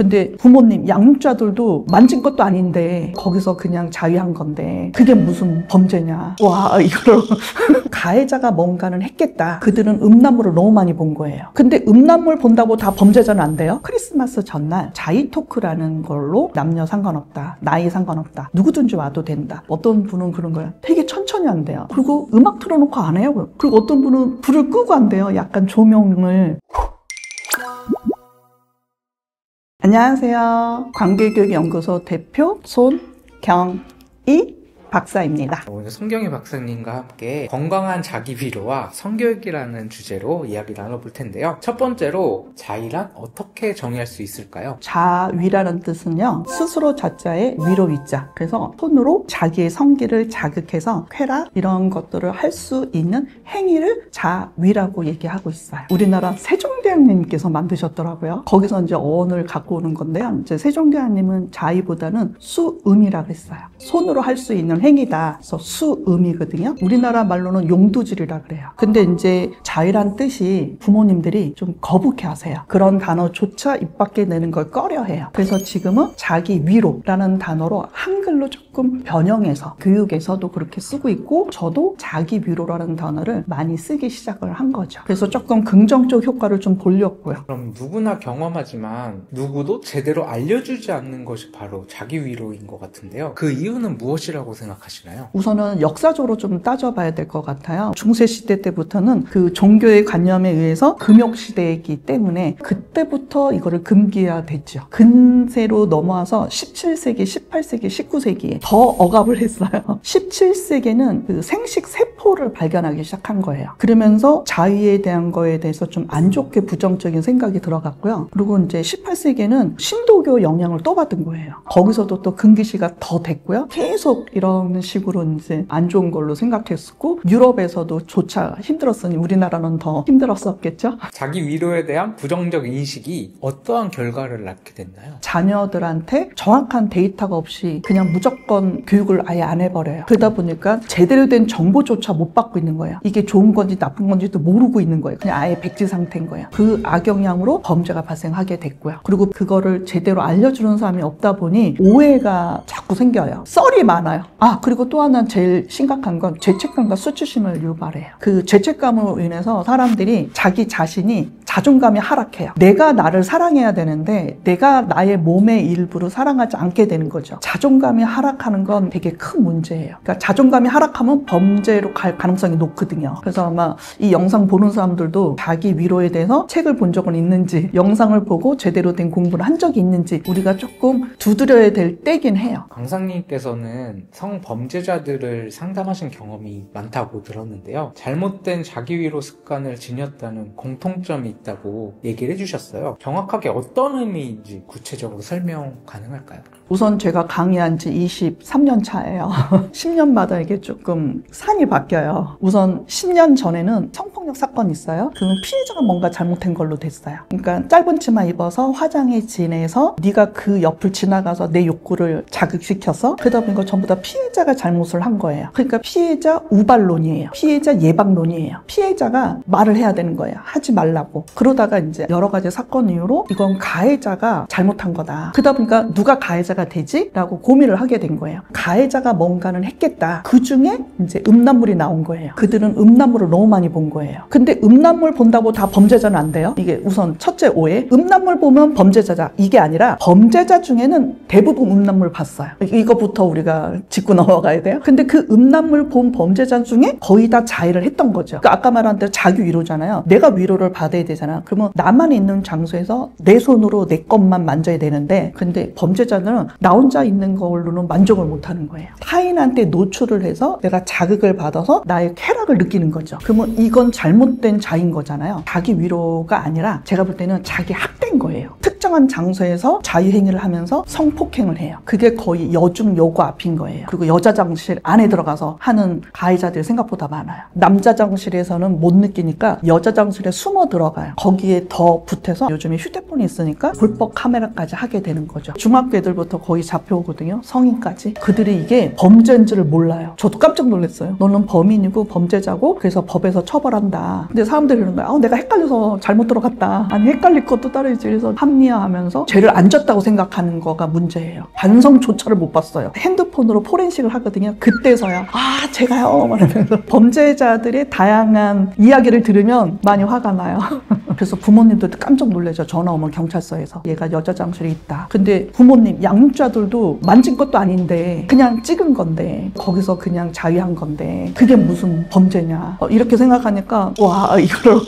근데 부모님, 양육자들도 만진 것도 아닌데 거기서 그냥 자위한 건데 그게 무슨 범죄냐. 와, 이거를 가해자가 뭔가는 했겠다. 그들은 음란물을 너무 많이 본 거예요. 근데 음란물 본다고 다 범죄자는 안 돼요. 크리스마스 전날 자이 토크라는 걸로 남녀 상관없다, 나이 상관없다, 누구든지 와도 된다. 어떤 분은 그런 거예요. 되게 천천히 한대요. 그리고 음악 틀어놓고 안 해요. 그리고 어떤 분은 불을 끄고 한대요. 약간 조명을. 안녕하세요. 관계교육연구소 대표 손경희 박사입니다. 오늘 손경희 박사님과 함께 건강한 자기 위로와 성교육이라는 주제로 이야기 나눠볼 텐데요. 첫 번째로 자위란 어떻게 정의할 수 있을까요? 자위라는 뜻은요, 스스로 자자의 위로 위자. 그래서 손으로 자기의 성기를 자극해서 쾌락 이런 것들을 할 수 있는 행위를 자위라고 얘기하고 있어요. 우리나라 세종대왕님께서 만드셨더라고요. 거기서 이제 어원을 갖고 오는 건데요. 이제 세종대왕님은 자위보다는 수음이라고 했어요. 손으로 할 수 있는 행위다. 그래서 수음이거든요. 우리나라 말로는 용두질이라 그래요. 근데 이제 자위란 뜻이 부모님들이 좀 거북해 하세요. 그런 단어조차 입 밖에 내는 걸 꺼려해요. 그래서 지금은 자기 위로라는 단어로 한글로 조금 변형해서 교육에서도 그렇게 쓰고 있고, 저도 자기 위로라는 단어를 많이 쓰기 시작을 한 거죠. 그래서 조금 긍정적 효과를 좀 보려고요. 그럼 누구나 경험하지만 누구도 제대로 알려주지 않는 것이 바로 자기 위로인 것 같은데요. 그 이유는 무엇이라고 생각하시나요? 우선은 역사적으로 좀 따져봐야 될 것 같아요. 중세시대 때부터는 그 종교의 관념에 의해서 금욕시대이기 때문에 그때부터 이거를 금기화됐죠. 근세로 넘어와서 17세기, 18세기, 19세기에 더 억압을 했어요. 17세기에는 그 생식 세포를 발견하기 시작한 거예요. 그러면서 자위에 대한 거에 대해서 좀 안 좋게 부정적인 생각이 들어갔고요. 그리고 이제 18세기에는 신도교 영향을 또 받은 거예요. 거기서도 또 금기시가 더 됐고요. 계속 이런 식으로 이제 안 좋은 걸로 생각했었고, 유럽에서도 조차 힘들었으니 우리나라는 더 힘들었었겠죠. 자기 위로에 대한 부정적 인식이 어떠한 결과를 낳게 됐나요? 자녀들한테 정확한 데이터가 없이 그냥 무조건 교육을 아예 안 해버려요. 그러다 보니까 제대로 된 정보조차 못 받고 있는 거예요. 이게 좋은 건지 나쁜 건지도 모르고 있는 거예요. 그냥 아예 백지 상태인 거예요. 그 악영향으로 범죄가 발생하게 됐고요. 그리고 그거를 제대로 알려주는 사람이 없다 보니 오해가 자꾸 생겨요. 썰이 많아요. 그리고 또 하나 제일 심각한 건 죄책감과 수치심을 유발해요. 그 죄책감으로 인해서 사람들이 자기 자신이 자존감이 하락해요. 내가 나를 사랑해야 되는데 내가 나의 몸의 일부를 사랑하지 않게 되는 거죠. 자존감이 하락하는 건 되게 큰 문제예요. 그러니까 자존감이 하락하면 범죄로 갈 가능성이 높거든요. 그래서 아마 이 영상 보는 사람들도 자기 위로에 대해서 책을 본 적은 있는지, 영상을 보고 제대로 된 공부를 한 적이 있는지 우리가 조금 두드려야 될 때긴 해요. 강사님께서는 성범죄자들을 상담하신 경험이 많다고 들었는데요. 잘못된 자기 위로 습관을 지녔다는 공통점이 있다고 얘기를 해주셨어요. 정확하게 어떤 의미인지 구체적으로 설명 가능할까요? 우선 제가 강의한 지 23년 차예요. 10년마다 이게 조금 산이 바뀌어요. 우선 10년 전에는 성폭력 사건이 있어요. 그럼 피해자가 뭔가 잘못한 걸로 됐어요. 그러니까 짧은 치마 입어서 화장에 진해서 네가 그 옆을 지나가서 내 욕구를 자극시켜서, 그러다 보니까 전부 다 피해자가 잘못을 한 거예요. 그러니까 피해자 우발론이에요. 피해자 예방론이에요. 피해자가 말을 해야 되는 거예요. 하지 말라고. 그러다가 이제 여러 가지 사건 이후로 이건 가해자가 잘못한 거다. 그러다 보니까 누가 가해자가 되지? 라고 고민을 하게 된 거예요. 가해자가 뭔가는 했겠다. 그 중에 이제 음란물이 나온 거예요. 그들은 음란물을 너무 많이 본 거예요. 근데 음란물 본다고 다 범죄자는 안 돼요. 이게 우선 첫째 오해. 음란물 보면 범죄자자. 이게 아니라 범죄자 중에는 대부분 음란물 봤어요. 이거부터 우리가 짚고 넘어가야 돼요. 근데 그 음란물 본 범죄자 중에 거의 다 자해를 했던 거죠. 그러니까 아까 말한 대로 자기 위로잖아요. 내가 위로를 받아야 되잖아. 그러면 나만 있는 장소에서 내 손으로 내 것만 만져야 되는데, 근데 범죄자들은 나 혼자 있는 걸로는 만족을 못 하는 거예요. 타인한테 노출을 해서 내가 자극을 받아서 나의 쾌락을 느끼는 거죠. 그러면 이건 잘못된 자인 거잖아요. 자기 위로가 아니라 제가 볼 때는 자기 학대인 거예요. 특정한 장소에서 자유행위를 하면서 성폭행을 해요. 그게 거의 여중 여고 앞인 거예요. 그리고 여자 장실 안에 들어가서 하는 가해자들이 생각보다 많아요. 남자 장실에서는 못 느끼니까 여자 장실에 숨어 들어가요. 거기에 더 붙어서 요즘에 휴대폰이 있으니까 불법 카메라까지 하게 되는 거죠. 중학교 애들부터 거의 잡혀오거든요. 성인까지. 그들이 이게 범죄인지를 몰라요. 저도 깜짝 놀랐어요. 너는 범인이고 범죄자 범죄자고 그래서 법에서 처벌한다. 근데 사람들이 그러는 거야. 내가 헷갈려서 잘못 들어갔다. 아니 헷갈릴 것도 따르지. 그래서 합리화하면서 죄를 안 졌다고 생각하는 거가 문제예요. 반성조차를 못 봤어요. 핸드폰으로 포렌식을 하거든요. 그때서야 제가요 말하면서 범죄자들의 다양한 이야기를 들으면 많이 화가 나요. 그래서 부모님들도 깜짝 놀라죠. 전화 오면 경찰서에서 얘가 여자 장실에 있다. 근데 부모님 양육자들도 만진 것도 아닌데 그냥 찍은 건데 거기서 그냥 자위한 건데 그게 무슨 범죄냐 이렇게 생각하니까 와 이거를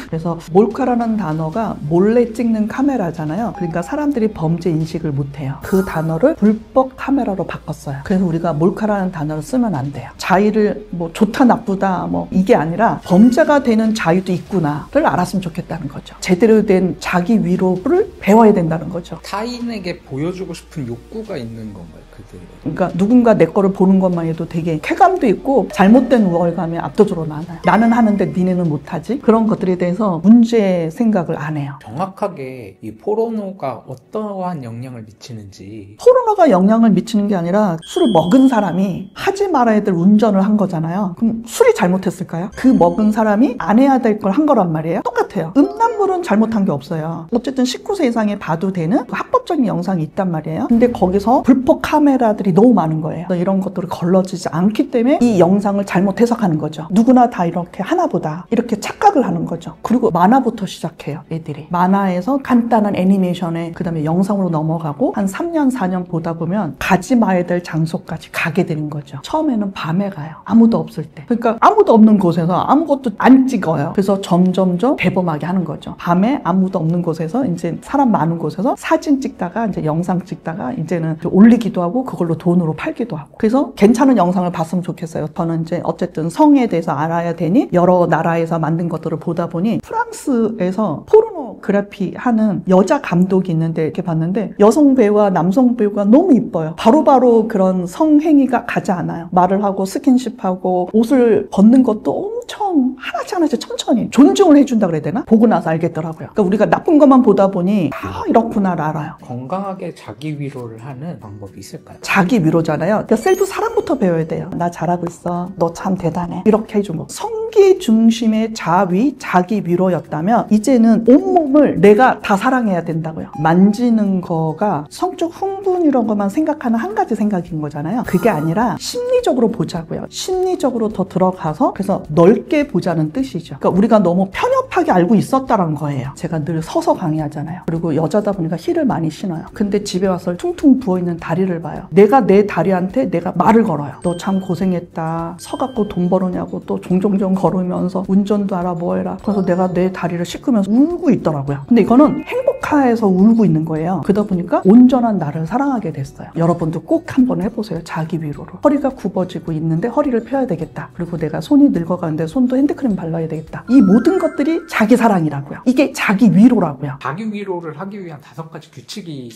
그래서 몰카라는 단어가 몰래 찍는 카메라잖아요. 그러니까 사람들이 범죄 인식을 못해요. 그 단어를 불법 카메라로 바꿨어요. 그래서 우리가 몰카라는 단어를 쓰면 안 돼요. 자의를 뭐 좋다 나쁘다 뭐 이게 아니라 범죄가 되는 자유도 있구나를 알았으면 좋겠다는 거죠. 제대로 된 자기 위로를 배워야 된다는 거죠. 타인에게 보여주고 싶은 욕구가 있는 건가요? 그들? 그러니까 누군가 내 거를 보는 것만 해도 되게 쾌감도 있고 잘못된 우월감이 압도적으로 많아요. 나는 하는데 니네는 못하지? 그런 것들에 대해서 문제 생각을 안 해요. 정확하게 이 포르노가 어떠한 영향을 미치는지. 포르노가 영향을 미치는 게 아니라 술을 먹은 사람이 하지 말아야 될 운전을 한 거잖아요. 그럼 술이 잘못했을까요? 그 먹은 사람이 안 해야 될 걸 한 거란 말이에요. 똑같아요. 음란물은 잘못한 게 없어요. 어쨌든 19세 이상에 봐도 되는 합법적인 영상이 있단 말이에요. 근데 거기서 불법 카메라들이 너무 많은 거예요. 이런 것들을 걸러지지 않기 때문에 이 영상을 잘못 해석하는 거죠. 누구나 다 이렇게 하나보다 이렇게 착각을 하는 거죠. 그리고 만화부터 시작해요. 애들이 만화에서 간단한 애니메이션에 그 다음에 영상으로 넘어가고 한 3년 4년 보다 보면 가지 마야 될 장소까지 가게 되는 거죠. 처음에는 밤에 가요. 아무도 없을 때. 그러니까 아무도 없는 곳에서 아무것도 안 찍어요. 그래서 점점점 대범하게 하는 거죠. 밤에 아무도 없는 곳에서 이제 사람 많은 곳에서 사진 찍다가 이제 영상 찍다가 이제는 올리기도 하고 그걸로 돈으로 팔기도 하고. 그래서 괜찮은 영상을 봤으면 좋겠어요. 저는 이제 어쨌든 성에 대해서 알아야 되니 여러 나라에서 만든 것들을 보다 보니 프랑스에서 포르노그래피 하는 여자 감독이 있는데 이렇게 봤는데 여성 배우와 남성 배우가 너무 이뻐요. 바로바로 그런 성행위가 가지 않아요. 말을 하고 스킨십하고 옷을 벗는 것도 엄청 하나씩 천천히 존중을 해준다 그래야 되나? 보고 나서 알겠더라고요. 그러니까 우리가 나쁜 것만 보다 보니 이렇구나를 알아요. 건강하게 자기 위로를 하는 방법이 있을까요? 자기 위로잖아요. 그러니까 셀프 사랑부터 배워야 돼요. 나 잘하고 있어. 너 참 대단해. 이렇게 해준 거. 성기 중심의 자위, 자기 위로였다면 이제는 온몸을 내가 다 사랑해야 된다고요. 만지는 거가 성적 흥분이라는 것만 생각하는 한 가지 생각인 거잖아요. 그게 아니라 심리적으로 보자고요. 심리적으로 더 들어가서 그래서 넓게 보자는 뜻이죠. 그러니까 우리가 너무 편협하게 알고 있었다는 거예요. 제가 늘 서서 강의하잖아요. 그리고 여자다 보니까 힐을 많이 신어요. 근데 집에 와서 퉁퉁 부어있는 다리를 봐요. 내가 내 다리한테 내가 말을 걸어요. 너 참 고생했다. 서갖고 돈 벌으냐고 또 종종종 걸으면서 운전도 알아 뭐 해라. 그래서 내가 내 다리를 씻으면서 울고 있더라고요. 근데 이거는 행복해서 울고 있는 거예요. 그러다 보니까 온전한 나를 사랑하게 됐어요. 여러분도 꼭 한번 해보세요. 자기 위로로. 허리가 굽어지고 있는데 허리를 펴야 되겠다. 그리고 내가 손이 늙어가는데 손도 핸드크림 발라야 되겠다. 이 모든 것들이 자기 사랑이라고요. 이게 자기 위로라고요. 자기 위로를 하기 위한 5가지 규칙이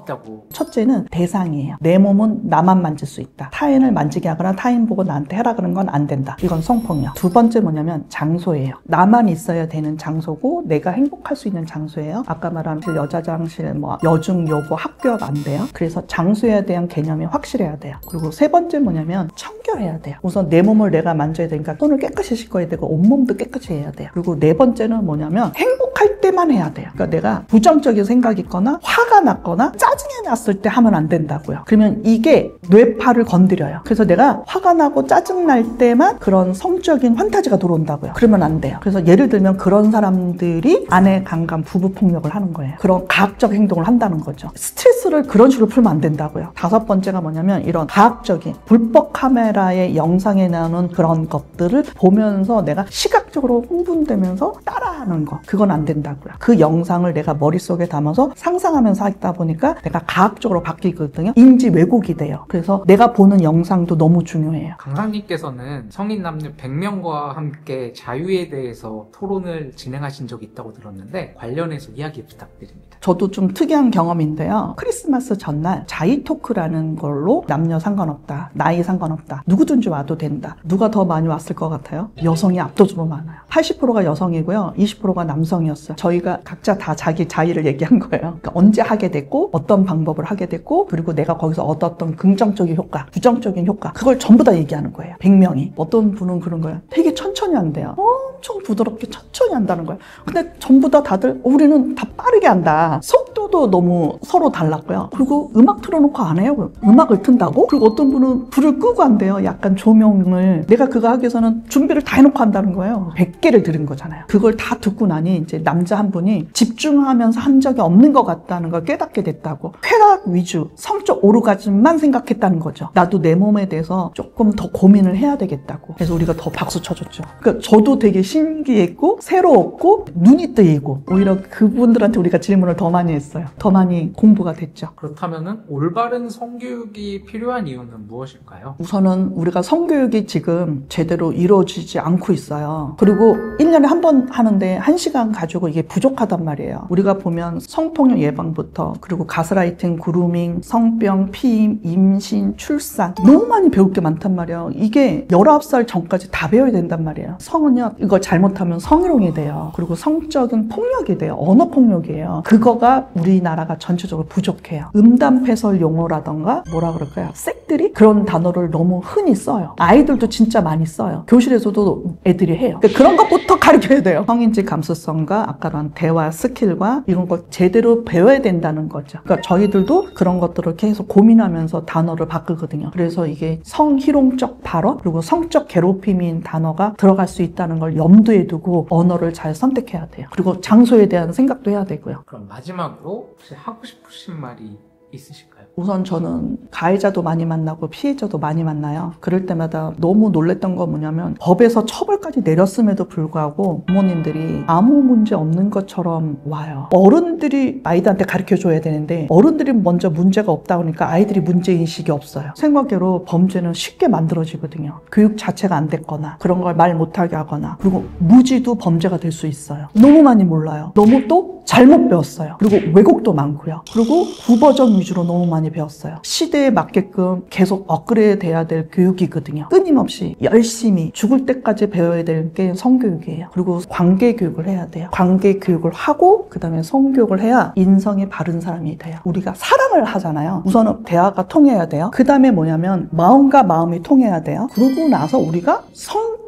있다고. 첫째는 대상이에요. 내 몸은 나만 만질 수 있다. 타인을 만지게 하거나 타인 보고 나한테 해라 그런 건 안 된다. 이건 성폭력. 두 번째 뭐냐면 장소예요. 나만 있어야 되는 장소고 내가 행복할 수 있는 장소예요. 아까 말한 여자 장실, 뭐 여중, 여고, 학교 앞 안 돼요. 그래서 장소에 대한 개념이 확실해야 돼요. 그리고 세 번째 뭐냐면 청결해야 돼요. 우선 내 몸을 내가 만져야 되니까 손을 깨끗이 씻어야 되고 온몸도 깨끗이 해야 돼요. 그리고 네 번째는 뭐냐면 행복할 때만 해야 돼요. 그러니까 내가 부정적인 생각이 있거나 화가 났거나 짜증이 났을 때 하면 안 된다고요. 그러면 이게 뇌파를 건드려요. 그래서 내가 화가 나고 짜증 날 때만 그런 성적인 환타지가 들어온다고요. 그러면 안 돼요. 그래서 예를 들면 그런 사람들이 아내 강간, 부부 폭력을 하는 거예요. 그런 가학적 행동을 한다는 거죠. 스트레스를 그런 식으로 풀면 안 된다고요. 5번째가 뭐냐면 이런 가학적인 불법 카메라의 영상에 나오는 그런 것들을 보면서 내가 시각적으로 흥분되면서 따라하는 거. 그건 안 된다고요. 그 영상을 내가 머릿속에 담아서 상상하면서 하다 보니까 내가 가학적으로 바뀌거든요. 인지 왜곡이 돼요. 그래서 내가 보는 영상도 너무 중요해요. 강사님께서는 성인 남녀 100명과 함께 자유에 대해서 토론을 진행하신 적이 있다고 들었는데 관련해서 이야기 부탁드립니다. 저도 좀 특이한 경험인데요. 크리스마스 전날 자이 토크라는 걸로 남녀 상관없다. 나이 상관없다. 누구든지 와도 된다. 누가 더 많이 왔을 것 같아요? 여성이 압도적으로 많아요. 많아요. 80%가 여성이고요. 20%가 남성이었어요. 저희가 각자 다 자기 자의를 얘기한 거예요. 그러니까 언제 하게 됐고 어떤 방법을 하게 됐고 그리고 내가 거기서 얻었던 긍정적인 효과, 부정적인 효과 그걸 전부 다 얘기하는 거예요. 100명이. 어떤 분은 그런 거예요. 되게 천천히 한대요. 엄청 부드럽게 천천히 한다는 거예요. 근데 전부 다 다들 우리는 다 빠르게 한다. 속도도 너무 서로 달랐고요. 그리고 음악 틀어놓고 안 해요. 음악을 튼다고? 그리고 어떤 분은 불을 끄고 한대요. 약간 조명을. 내가 그거 하기 위해서는 준비를 다 해놓고 한다는 거예요. 100개를 들은 거잖아요. 그걸 다 듣고 나니 이제 남자 한 분이 집중하면서 한 적이 없는 것 같다는 걸 깨닫게 됐다고. 쾌락 위주, 성적 오르가즘만 생각했다는 거죠. 나도 내 몸에 대해서 조금 더 고민을 해야 되겠다고. 그래서 우리가 더 박수 쳐줬죠. 그러니까 저도 되게 신기했고 새로웠고 눈이 뜨이고 오히려 그분들한테 우리가 질문을 더 많이 했어요. 더 많이 공부가 됐죠. 그렇다면은 올바른 성교육이 필요한 이유는 무엇일까요? 우선은 우리가 성교육이 지금 제대로 이루어지지 않고 있어요. 그리고 1년에 한 번 하는데 1시간 가지고 이게 부족하단 말이에요. 우리가 보면 성폭력 예방부터 그리고 가스라이팅, 그루밍, 성병, 피임, 임신, 출산 너무 많이 배울 게 많단 말이에요. 이게 19살 전까지 다 배워야 된단 말이에요. 성은요, 이거 잘못하면 성희롱이 돼요. 그리고 성적인 폭력이 돼요. 언어폭력이에요. 그거가 우리나라가 전체적으로 부족해요. 음담패설 용어라던가 뭐라 그럴까요? 섹들이 그런 단어를 너무 흔히 써요. 아이들도 진짜 많이 써요. 교실에서도 애들이 해요. 그러니까 그런 것부터 가르쳐야 돼요. 성인지 감수성과 아까 한 대화 스킬과 이런 걸 제대로 배워야 된다는 거죠. 그러니까 저희들도 그런 것들을 계속 고민하면서 단어를 바꾸거든요. 그래서 이게 성희롱적 발언 그리고 성적 괴롭힘인 단어가 들어갈 수 있다는 걸 염두에 두고 언어를 잘 선택해야 돼요. 그리고 장소에 대한 생각도 해야 되고요. 그럼 마지막으로 혹시 하고 싶으신 말이 있으실까요? 우선 저는 가해자도 많이 만나고 피해자도 많이 만나요. 그럴 때마다 너무 놀랬던 건 뭐냐면 법에서 처벌까지 내렸음에도 불구하고 부모님들이 아무 문제 없는 것처럼 와요. 어른들이 아이들한테 가르쳐줘야 되는데 어른들이 먼저 문제가 없다 보니까 아이들이 문제인식이 없어요. 생각외로 범죄는 쉽게 만들어지거든요. 교육 자체가 안 됐거나 그런 걸 말 못하게 하거나 그리고 무지도 범죄가 될 수 있어요. 너무 많이 몰라요. 너무 또 잘못 배웠어요. 그리고 왜곡도 많고요. 그리고 구버전 위주로 너무 많이 배웠어요. 시대에 맞게끔 계속 업그레이드 돼야 될 교육이거든요. 끊임없이 열심히 죽을 때까지 배워야 될 게 성교육이에요. 그리고 관계 교육을 해야 돼요. 관계 교육을 하고 그 다음에 성교육을 해야 인성이 바른 사람이 돼요. 우리가 사랑을 하잖아요. 우선은 대화가 통해야 돼요. 그 다음에 뭐냐면 마음과 마음이 통해야 돼요. 그러고 나서 우리가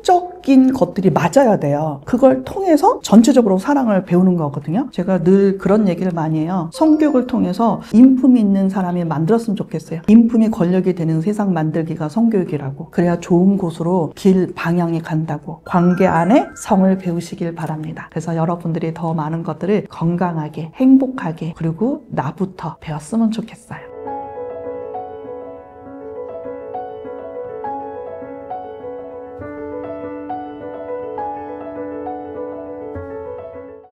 성적인 것들이 맞아야 돼요. 그걸 통해서 전체적으로 사랑을 배우는 거거든요. 제가 늘 그런 얘기를 많이 해요. 성교육을 통해서 인품이 있는 사람이 만들었으면 좋겠어요. 인품이 권력이 되는 세상 만들기가 성교육이라고. 그래야 좋은 곳으로 길 방향이 간다고. 관계 안에 성을 배우시길 바랍니다. 그래서 여러분들이 더 많은 것들을 건강하게 행복하게 그리고 나부터 배웠으면 좋겠어요.